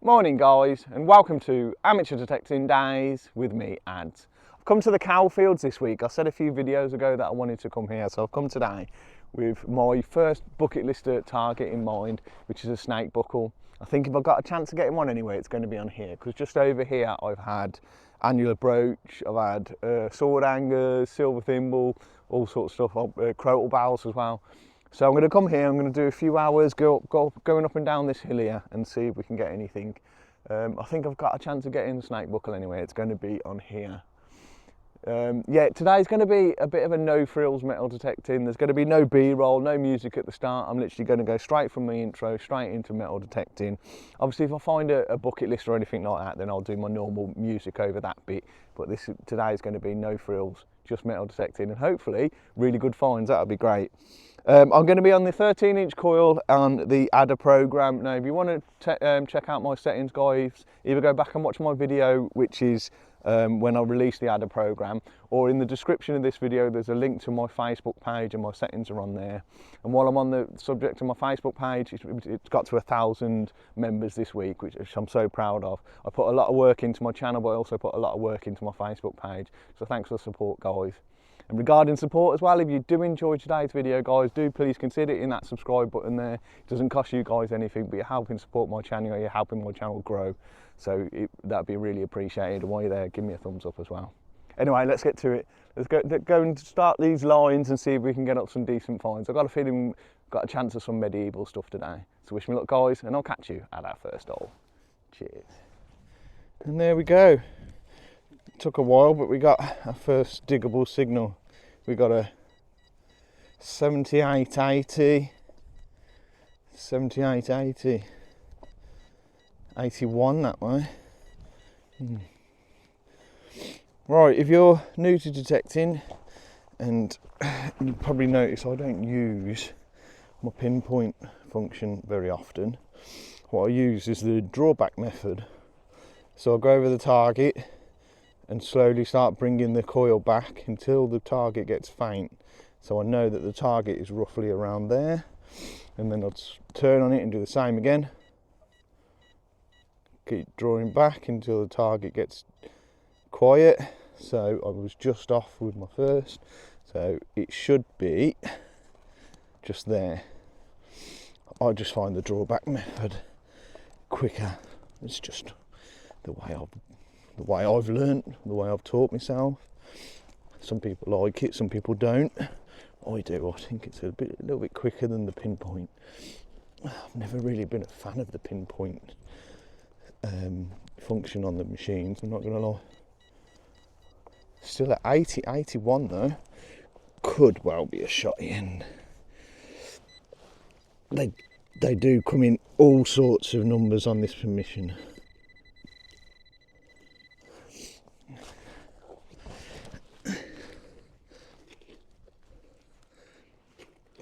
Morning guys, and welcome to Amateur Detecting Days with me, Adda. I've come to the cow fields this week. I said a few videos ago that I wanted to come here, so I've come today with my first bucket list target in mind, which is a snake buckle. I think if I've got a chance of getting one anyway, it's going to be on here, because just over here I've had annular brooch, I've had sword hangers, silver thimble, all sorts of stuff, crotal barrels as well. So I'm going to come here, I'm going to do a few hours going up and down this hill here and see if we can get anything. I think I've got a chance of getting the snake buckle anyway. It's going to be on here. Yeah, today's going to be a bit of a no-frills metal detecting. There's going to be no B-roll, no music at the start. I'm literally going to go straight from my intro, straight into metal detecting. Obviously, if I find a bucket list or anything like that, then I'll do my normal music over that bit. But today is going to be no-frills, just metal detecting, and hopefully really good finds. That'll be great. I'm going to be on the 13-inch coil on the Adda program. Now, if you want to check out my settings, guys, either go back and watch my video, which is when I release the Adda program, or in the description of this video there's a link to my Facebook page and my settings are on there. And while I'm on the subject of my Facebook page, it's got to 1,000 members this week, which I'm so proud of. I put a lot of work into my channel, but I also put a lot of work into my Facebook page, so thanks for the support, guys. And regarding support as well, if you do enjoy today's video, guys, do please consider hitting that subscribe button there. It doesn't cost you guys anything, but you're helping support my channel, you're helping my channel grow. So that'd be really appreciated. While you're there, give me a thumbs up as well. Anyway, let's get to it. Let's go and start these lines and see if we can get up some decent finds. I've got a feeling we've got a chance of some medieval stuff today. So wish me luck, guys, and I'll catch you at our first hole. Cheers. And there we go. Took a while, but we got our first diggable signal. We got a 7880, 7880, 81 that way. Right, if you're new to detecting, and you probably notice I don't use my pinpoint function very often. What I use is the drawback method. So I'll go over the target and slowly start bringing the coil back until the target gets faint. So I know that the target is roughly around there, and then I'll turn on it and do the same again. Keep drawing back until the target gets quiet. So I was just off with my first, so it should be just there. I just find the drawback method quicker. It's just the way I've learnt, the way I've taught myself. Some people like it, some people don't. I do. I think it's a little bit quicker than the pinpoint. I've never really been a fan of the pinpoint function on the machines, I'm not going to lie. Still at 80, 81 though. Could well be a shotty end. They do come in all sorts of numbers on this permission.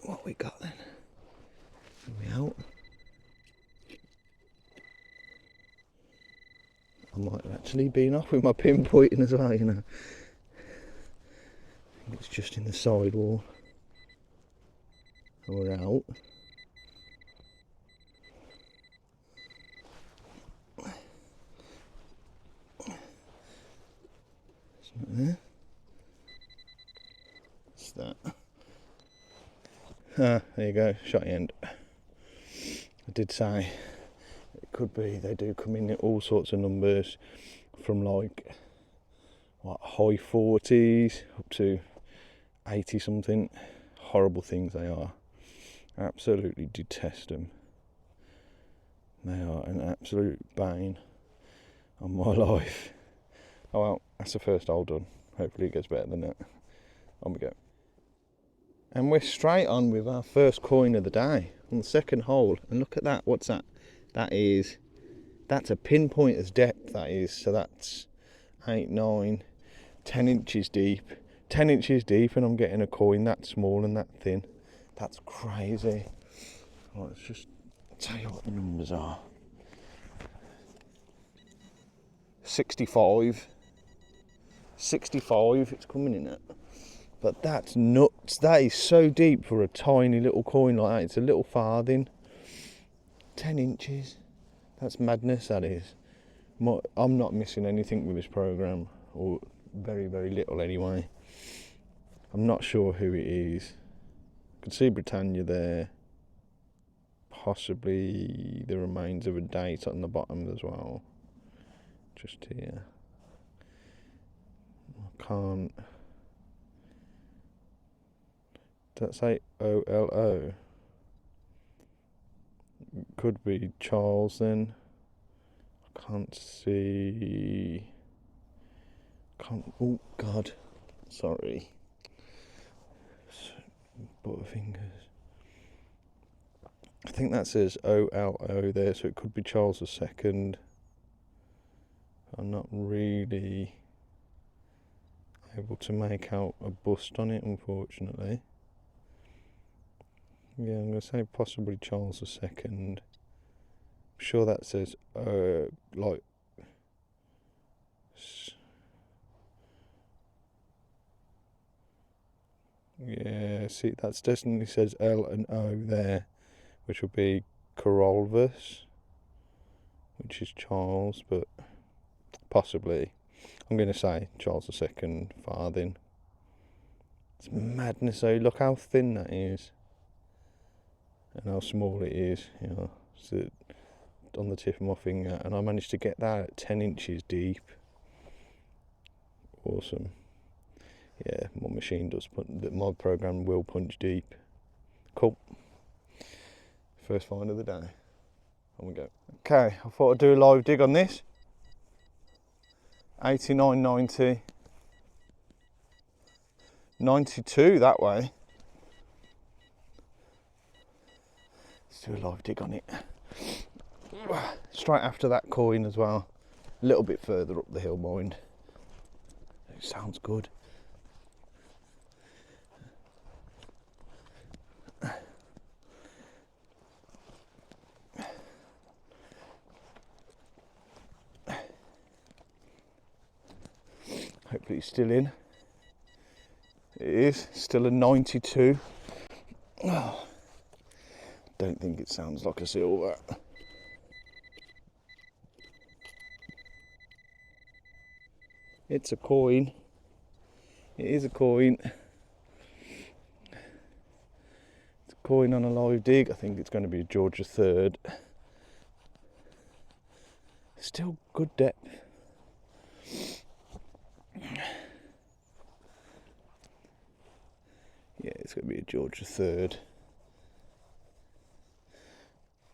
What we got then? Are we out? I might have actually been off with my pinpointing as well, you know. I think it's just in the sidewall. We're out. It's not there. What's that? Ah, there you go, shot end. I did say it could be, they do come in all sorts of numbers from like what, high 40s up to 80 something. Horrible things they are. Absolutely detest them. They are an absolute bane on my life. Oh well, that's the first hole done. Hopefully it gets better than that. On we go. And we're straight on with our first coin of the day on the second hole. And look at that, what's that? That's a pinpointer's depth, that is. So that's 8, 9, 10 inches deep. 10 inches deep, and I'm getting a coin that small and that thin. That's crazy. Right, let's just tell you what the numbers are. 65. 65, it's coming in at. But that's nuts. That is so deep for a tiny little coin like that. It's a little farthing. 10 inches. That's madness, that is. I'm not missing anything with this program, or very, very little anyway. I'm not sure who it is. I can see Britannia there. Possibly the remains of a date on the bottom as well. Just here. I can't. Does that say OLO? Could be Charles then. I can't see. Oh God, sorry. Butterfingers. I think that says OLO there, so it could be Charles II. I'm not really able to make out a bust on it, unfortunately. Yeah, I'm going to say possibly Charles II. I'm sure that says like. Yeah, see, that's definitely says L and O there, which will be Corolvus, which is Charles, but possibly. I'm going to say Charles II, farthing. It's madness though, look how thin that is. And how small it is, you know, so on the tip of my finger. And I managed to get that at 10 inches deep. Awesome. Yeah, my machine does my program will punch deep. Cool. First find of the day. On we go. Okay, I thought I'd do a live dig on this. 89.90. 92 that way. Let's do a live dig on it. Straight after that coin as well. A little bit further up the hill, mind. It sounds good. Hopefully it's still in. It is, still a 92. Oh, don't think it sounds like a silver. It's a coin. It is a coin. It's a coin on a live dig. I think it's going to be a Georgia 3rd. Still good depth. Yeah, it's going to be a Georgia 3rd.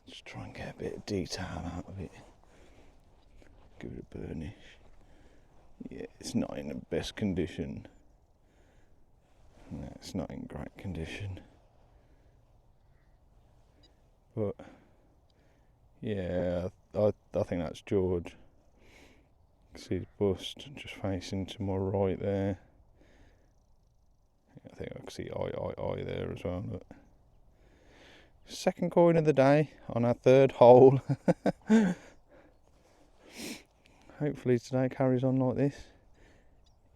Just try and get a bit of detail out of it. Give it a burnish. Yeah, it's not in the best condition. No, it's not in great condition. But yeah, I think that's George. See his bust just facing to my right there. I think I can see eye there as well. But second coin of the day on our 3rd hole. Hopefully today carries on like this.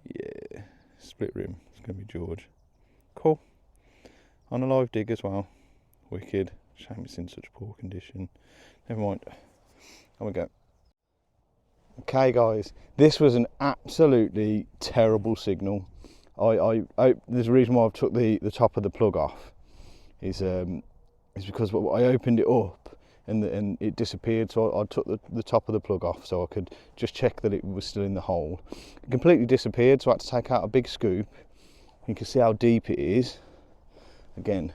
Yeah, split rim. It's going to be George. Cool. On a live dig as well. Wicked. Shame it's in such poor condition. Never mind. On we go. Okay guys, this was an absolutely terrible signal. There's a reason why I've took the top of the plug off. Is because I opened it up and it disappeared, so I took the top of the plug off so I could just check that it was still in the hole. It completely disappeared, so I had to take out a big scoop. You can see how deep it is. Again,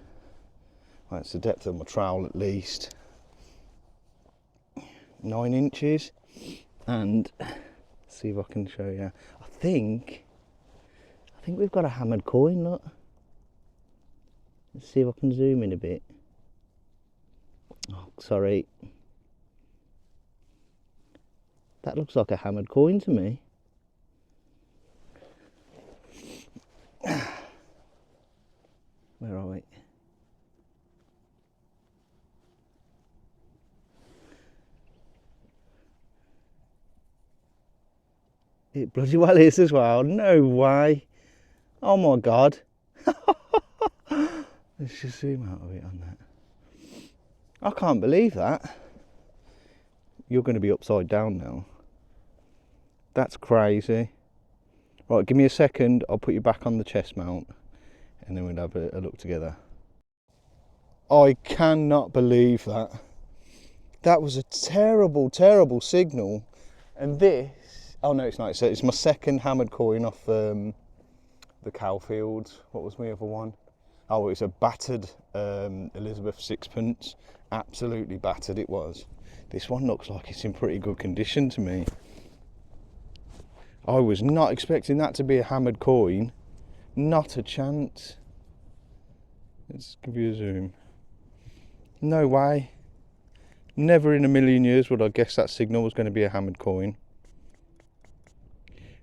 that's the depth of my trowel at least. 9 inches. And see if I can show you. I think we've got a hammered coin, look. Let's see if I can zoom in a bit. Oh, sorry. That looks like a hammered coin to me. Where are we? It bloody well is as well. No way. Oh my God. Let's just zoom out of it on that. I can't believe that. You're going to be upside down now. That's crazy. Right, give me a second. I'll put you back on the chest mount and then we'll have a look together. I cannot believe that. That was a terrible, terrible signal. And this, oh no, it's not. It's my second hammered coin off the cow fields. What was my other one? Oh, it's a battered Elizabeth sixpence. Absolutely battered it was. This one looks like it's in pretty good condition to me. I was not expecting that to be a hammered coin. Not a chance. Let's give you a zoom. No way. Never in a million years would I guess that signal was going to be a hammered coin.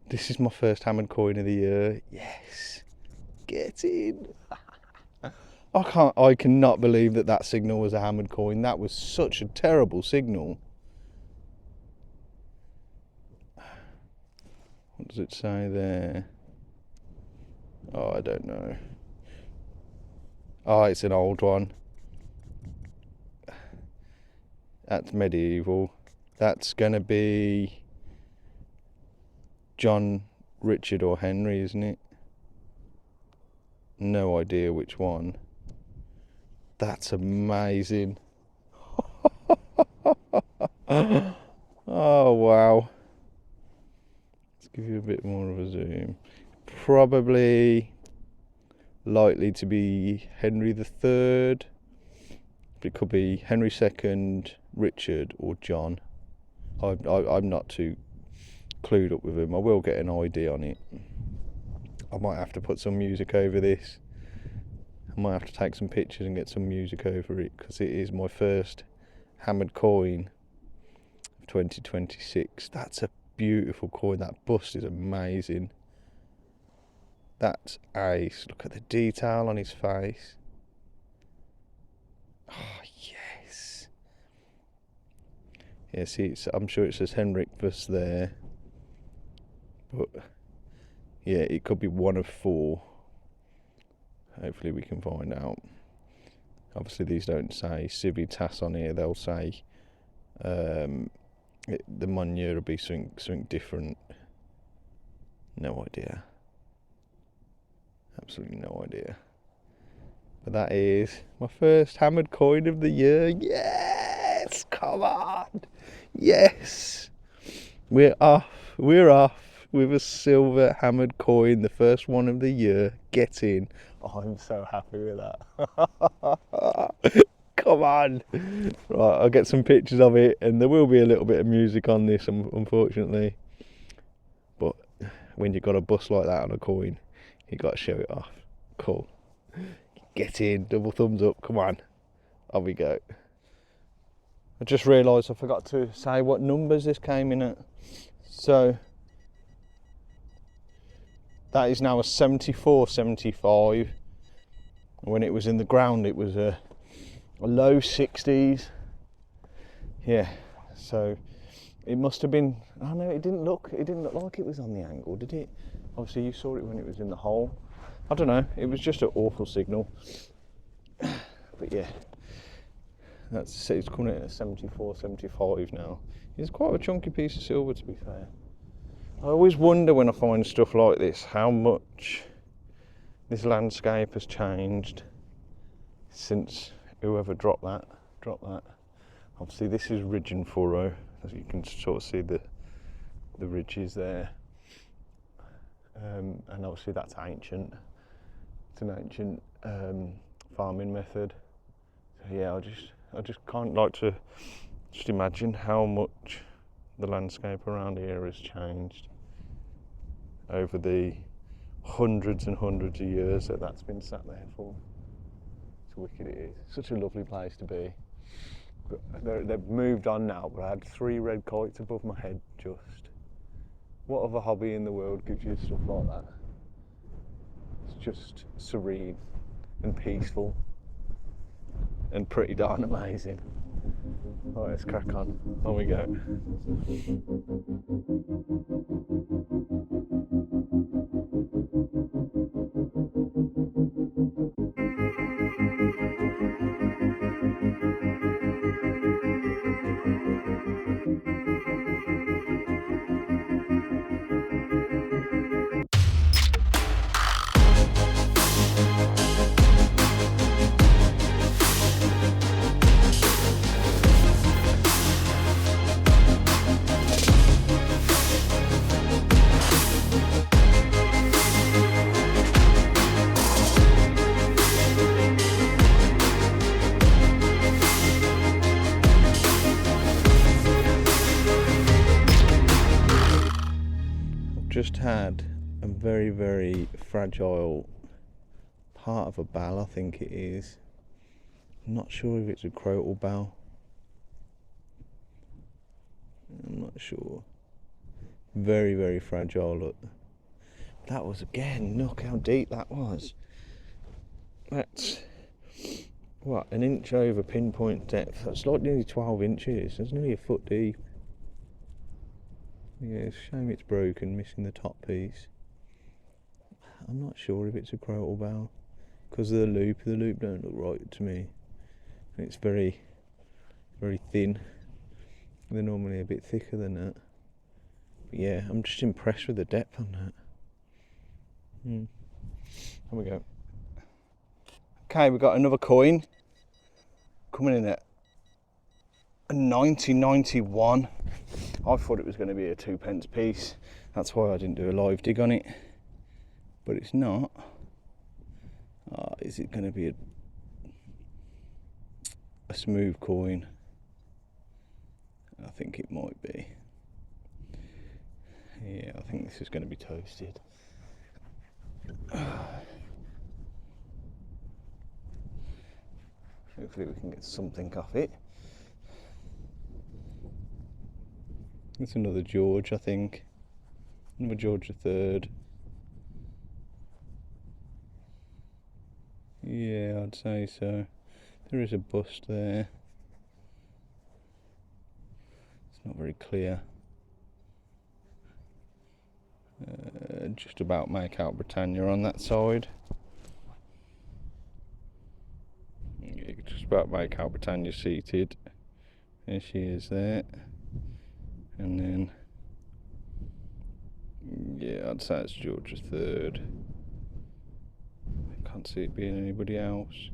This is my first hammered coin of the year. Yes. Get in. I cannot believe that signal was a hammered coin. That was such a terrible signal. What does it say there? Oh, I don't know. Oh, it's an old one. That's medieval. That's going to be John, Richard or Henry, isn't it? No idea which one. That's amazing. Oh, wow. Let's give you a bit more of a zoom. Probably likely to be Henry the III. It could be Henry II, Richard or John. I'm not too clued up with him. I will get an idea on it. I might have to put some music over this. I might have to take some pictures and get some music over it because it is my first hammered coin of 2026. That's a beautiful coin. That bust is amazing. That's ace. Look at the detail on his face. Oh, yes. Yeah, see, I'm sure it says Henricus there. But, yeah, it could be one of four. Hopefully we can find out. Obviously these don't say civitas on here. They'll say the Munyer will be something different. No idea. Absolutely no idea. But that is my first hammered coin of the year. Yes! Come on! Yes! We're off with a silver hammered coin, the first one of the year. Get in. Oh, I'm so happy with that. Come on. Right, I'll get some pictures of it and there will be a little bit of music on this, unfortunately. But when you've got a bust like that on a coin, you got to show it off. Cool. Get in, double thumbs up, come on. Off we go. I just realised I forgot to say what numbers this came in at. So that is now a 74, 75. When it was in the ground, it was a low 60s. Yeah, so it must have been. Oh no, it didn't look like it was on the angle, did it? Obviously, you saw it when it was in the hole. I don't know. It was just an awful signal. But yeah, it's coming in at 74, 75 now. It's quite a chunky piece of silver, to be fair. I always wonder when I find stuff like this how much this landscape has changed since whoever dropped that. Obviously this is ridge and furrow, as you can sort of see the ridges there. And obviously that's ancient. It's an ancient farming method. So yeah, I just can't like to just imagine how much the landscape around here has changed over the hundreds and hundreds of years that's been sat there for. It's wicked, it is. Such a lovely place to be. But they've moved on now, but I had 3 red kites above my head just. What other hobby in the world gives you stuff like that? It's just serene and peaceful and pretty darn amazing. Alright, let's crack on. On we go. just had a very, very fragile part of a bell, I think it is. I'm not sure if it's a crotal bell. I'm not sure. Very, very fragile, look. That was, again, look how deep that was. That's, what, an inch over pinpoint depth. That's like nearly 12 inches. It's nearly a foot deep. Yeah, it's a shame it's broken, missing the top piece. I'm not sure if it's a crotal bell. Because of the loop don't look right to me. And it's very, very thin. They're normally a bit thicker than that. But yeah, I'm just impressed with the depth on that. Here we go. Okay, we've got another coin coming in at a 1991. I thought it was going to be a 2p piece. That's why I didn't do a live dig on it. But it's not. Is it going to be a smooth coin? I think it might be. Yeah, I think this is going to be toasted. Hopefully we can get something off it. It's another George, I think. Another George III. Yeah, I'd say so. There is a bust there. It's not very clear. Just about make out Britannia on that side. Yeah, just about make out Britannia seated. There she is there. And then, yeah, I'd say it's George III. I can't see it being anybody else.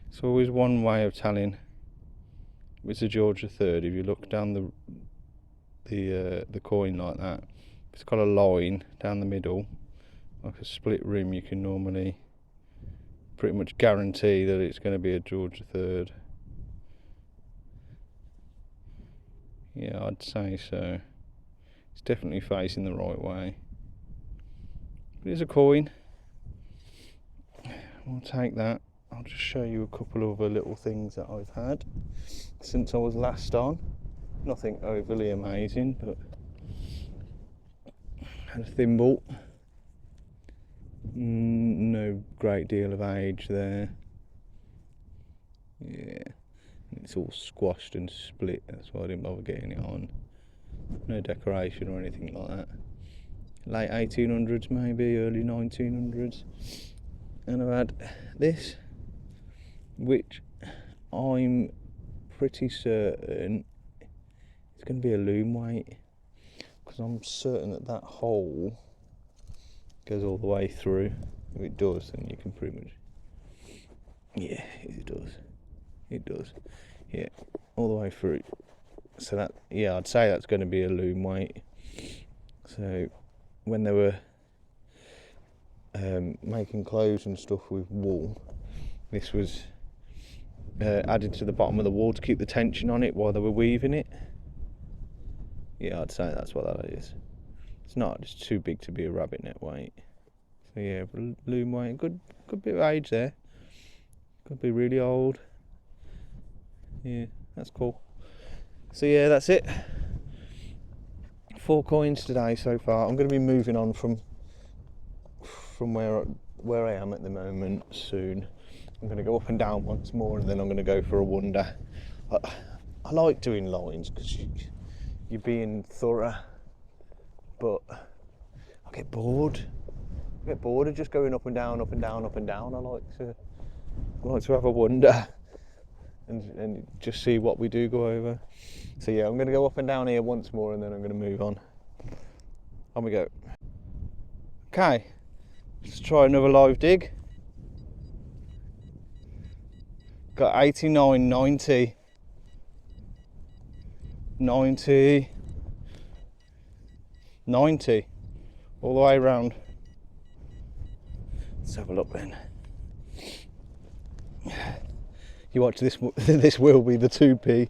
It's always one way of telling it's a George III. If you look down the coin like that, if it's got a line down the middle, like a split rim, you can normally pretty much guarantee that it's going to be a George III. Yeah, I'd say so. It's definitely facing the right way. But it's a coin. We'll take that. I'll just show you a couple of other little things that I've had since I was last on. Nothing overly amazing, but had a thimble. No great deal of age there. Yeah, it's all squashed and split, that's why I didn't bother getting it on. No decoration or anything like that. Late 1800s maybe, early 1900s. And I've had this, which I'm pretty certain it's going to be a loom weight, because I'm certain that that hole goes all the way through. If it does, then you can pretty much, yeah, it does, yeah, all the way through. So that, yeah, I'd say that's going to be a loom weight. So when they were making clothes and stuff with wool, this was added to the bottom of the wall to keep the tension on it while they were weaving it. Yeah, I'd say that's what that is. It's not just too big to be a rabbit net weight. So yeah, loom weight, good bit of age there. Could be really old. Yeah, that's cool. So yeah, that's it. 4 coins today so far. I'm going to be moving on from where I am at the moment soon. I'm going to go up and down once more, and then I'm going to go for a wonder. I like doing lines because you're being thorough, but I get bored. I get bored of just going up and down, up and down, up and down. I like to have a wonder and just see what we do go over. So yeah, I'm going to go up and down here once more, and then I'm going to move on. On we go. Okay, let's try another live dig. Got 89, 90, 90, 90, all the way around. Let's have a look then. You watch this, this will be the 2p.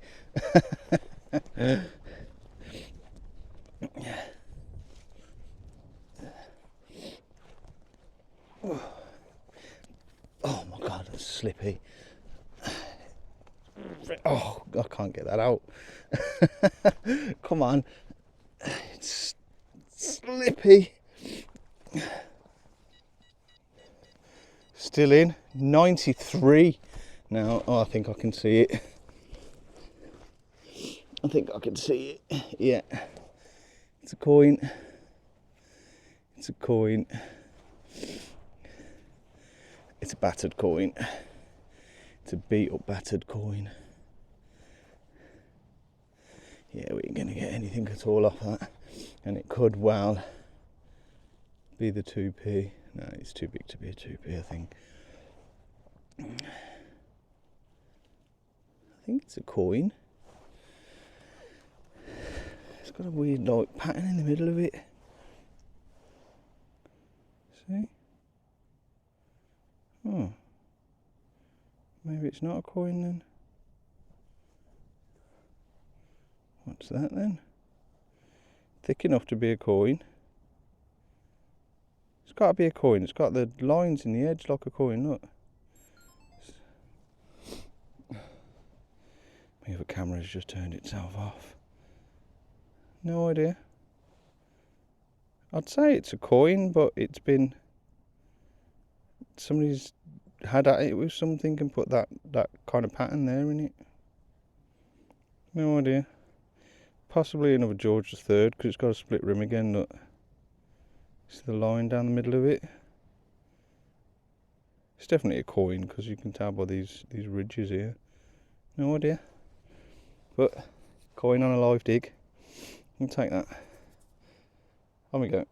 get that out. Come on. It's slippy. Still in. 93 now. Oh, I think I can see it. I think I can see it. Yeah. It's a coin. It's a coin. It's a battered coin. It's a beat up battered coin. Yeah, we ain't gonna get anything at all off that. And it could well be the 2p. No, it's too big to be a 2p, I think. I think it's a coin. It's got a weird like pattern in the middle of it. See? Oh. Maybe it's not a coin then. What's that then? Thick enough to be a coin. It's got to be a coin. It's got the lines in the edge like a coin, look. Maybe the camera's just turned itself off. No idea. I'd say it's a coin, but it's been... somebody's had at it with something and put that kind of pattern there in it. No idea. Possibly another George III, because it's got a split rim again, look. See the line down the middle of it? It's definitely a coin, because you can tell by these ridges here. No idea. But, coin on a live dig. I'll take that. On we go.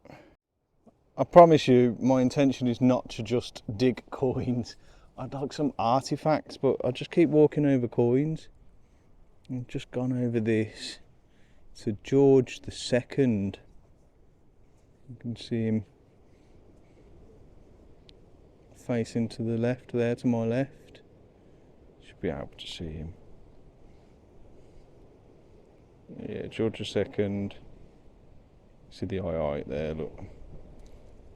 I promise you, my intention is not to just dig coins. I'd like some artefacts, but I just keep walking over coins. I've just gone over this. It's a George II. You can see him facing to the left there, to my left. Should be able to see him. Yeah, George II. See the eye there, look.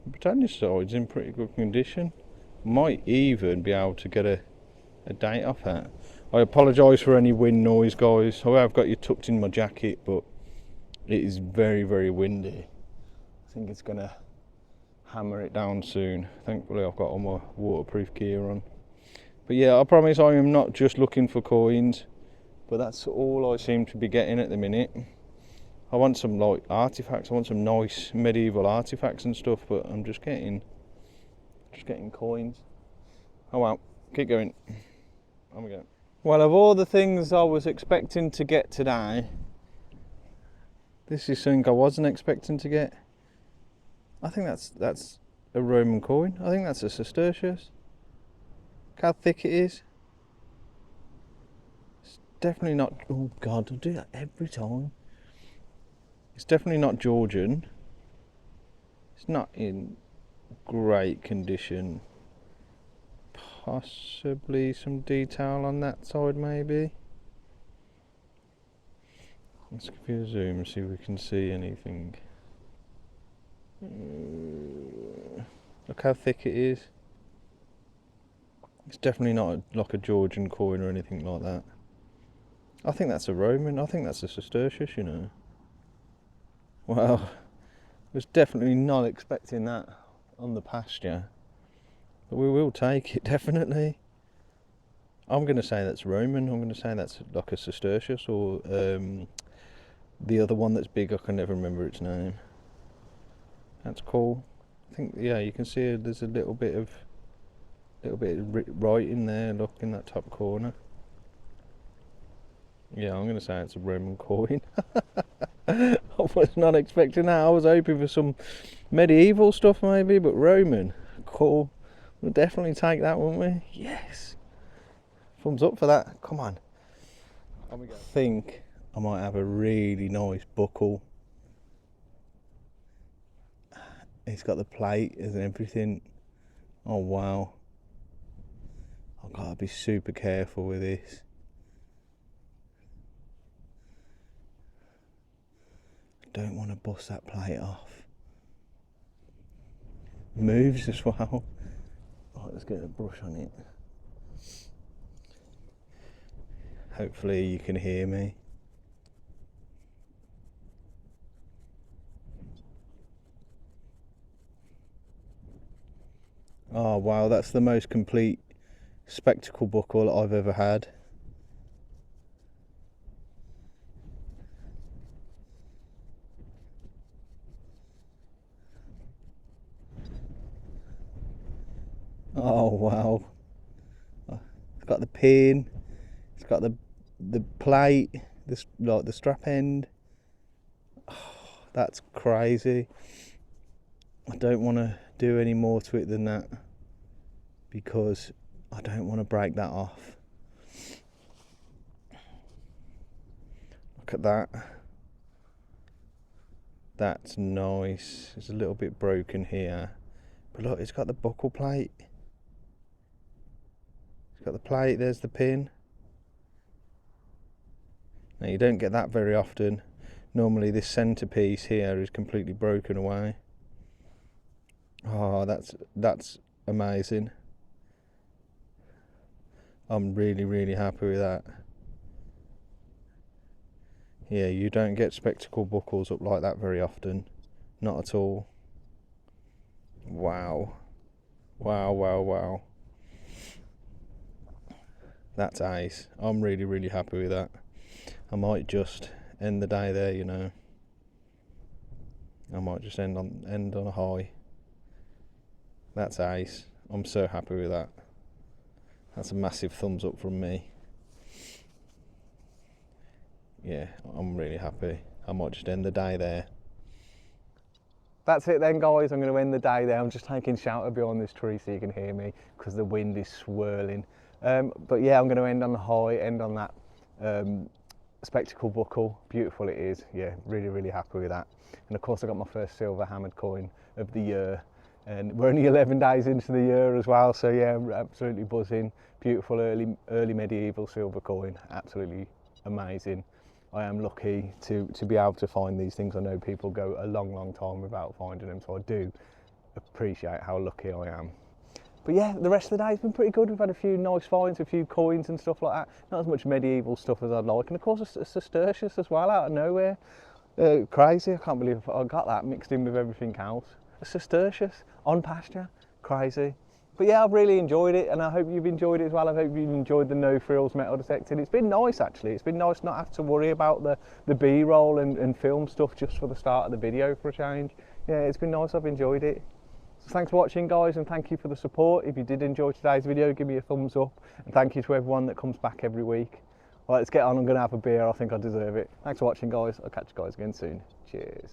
The protagonist side's in pretty good condition. Might even be able to get a date off that. I apologise for any wind noise, guys. I have got you tucked in my jacket, but it is very, very windy. I think it's gonna hammer it down soon. Thankfully I've got all my waterproof gear on. But yeah, I promise I am not just looking for coins, but that's all I seem to be getting at the minute. I want some like artefacts, I want some nice medieval artefacts and stuff, but I'm just getting coins. Oh well, keep going. On we go. Well, of all the things I was expecting to get today, this is something I wasn't expecting to get. I think that's a Roman coin. I think that's a sestertius. Look how thick it is. It's definitely not, oh God, I do that every time. It's definitely not Georgian. It's not in great condition. Possibly some detail on that side, maybe. Let's give you a zoom and see if we can see anything. Look how thick it is. It's definitely not like a Georgian coin or anything like that. I think that's a Roman. I think that's a sestertius, you know. Well, I was definitely not expecting that on the pasture, but we will take it, definitely. I'm going to say that's Roman. I'm going to say that's like a sestertius, or the other one that's big, I can never remember its name. That's cool. I think, yeah, you can see there's a little bit of writing there, look, in that top corner. Yeah, I'm going to say it's a Roman coin. I was not expecting that. I was hoping for some medieval stuff maybe, but Roman, cool. We'll definitely take that, won't we? Yes. Thumbs up for that. Come on. I think I might have a really nice buckle. It's got the plate and everything. Oh wow. I've got to be super careful with this. Don't want to bust that plate off. Moves as well. Right, let's get a brush on it. Hopefully you can hear me. Oh wow, that's the most complete spectacle buckle I've ever had. Oh wow. It's got the pin, it's got the plate, this like the strap end. Oh, that's crazy. I don't want to do any more to it than that because I don't want to break that off. Look at that. That's nice. It's a little bit broken here, but look, it's got the buckle plate. It's got the plate, there's the pin. Now you don't get that very often. Normally this centerpiece here is completely broken away. Oh, that's amazing. I'm really happy with that. Yeah, you don't get spectacle buckles up like that very often. Not at all. Wow. Wow. That's ace. I'm really happy with that. I might just end the day there, you know. I might just end on a high. That's ace. I'm so happy with that. That's a massive thumbs up from me. Yeah, I'm really happy. I might just end the day there. That's it then, guys. I'm going to end the day there. I'm just taking shelter behind this tree so you can hear me because the wind is swirling. But yeah, I'm going to end on the high, end on that spectacle buckle. Beautiful it is. Yeah, really happy with that. And of course I got my first silver hammered coin of the year, and we're only 11 days into the year as well, so yeah, I'm absolutely buzzing. Beautiful early medieval silver coin, absolutely amazing. I am lucky to be able to find these things. I know people go a long time without finding them, so I do appreciate how lucky I am. But yeah, the rest of the day has been pretty good. We've had a few nice finds, a few coins and stuff like that. Not as much medieval stuff as I'd like. And of course a Cistercius as well out of nowhere. Crazy, I can't believe I got that mixed in with everything else. A Cistercius on pasture, crazy. But yeah, I've really enjoyed it, and I hope you've enjoyed it as well. I hope you've enjoyed the no-frills metal detecting. It's been nice actually. It's been nice not have to worry about the B-roll and film stuff just for the start of the video for a change. Yeah, it's been nice, I've enjoyed it. So thanks for watching, guys, and thank you for the support. If you did enjoy today's video, give me a thumbs up, and thank you to everyone that comes back every week. All right, let's get on. I'm going to have a beer. I think I deserve it. Thanks for watching, guys. I'll catch you guys again soon. Cheers.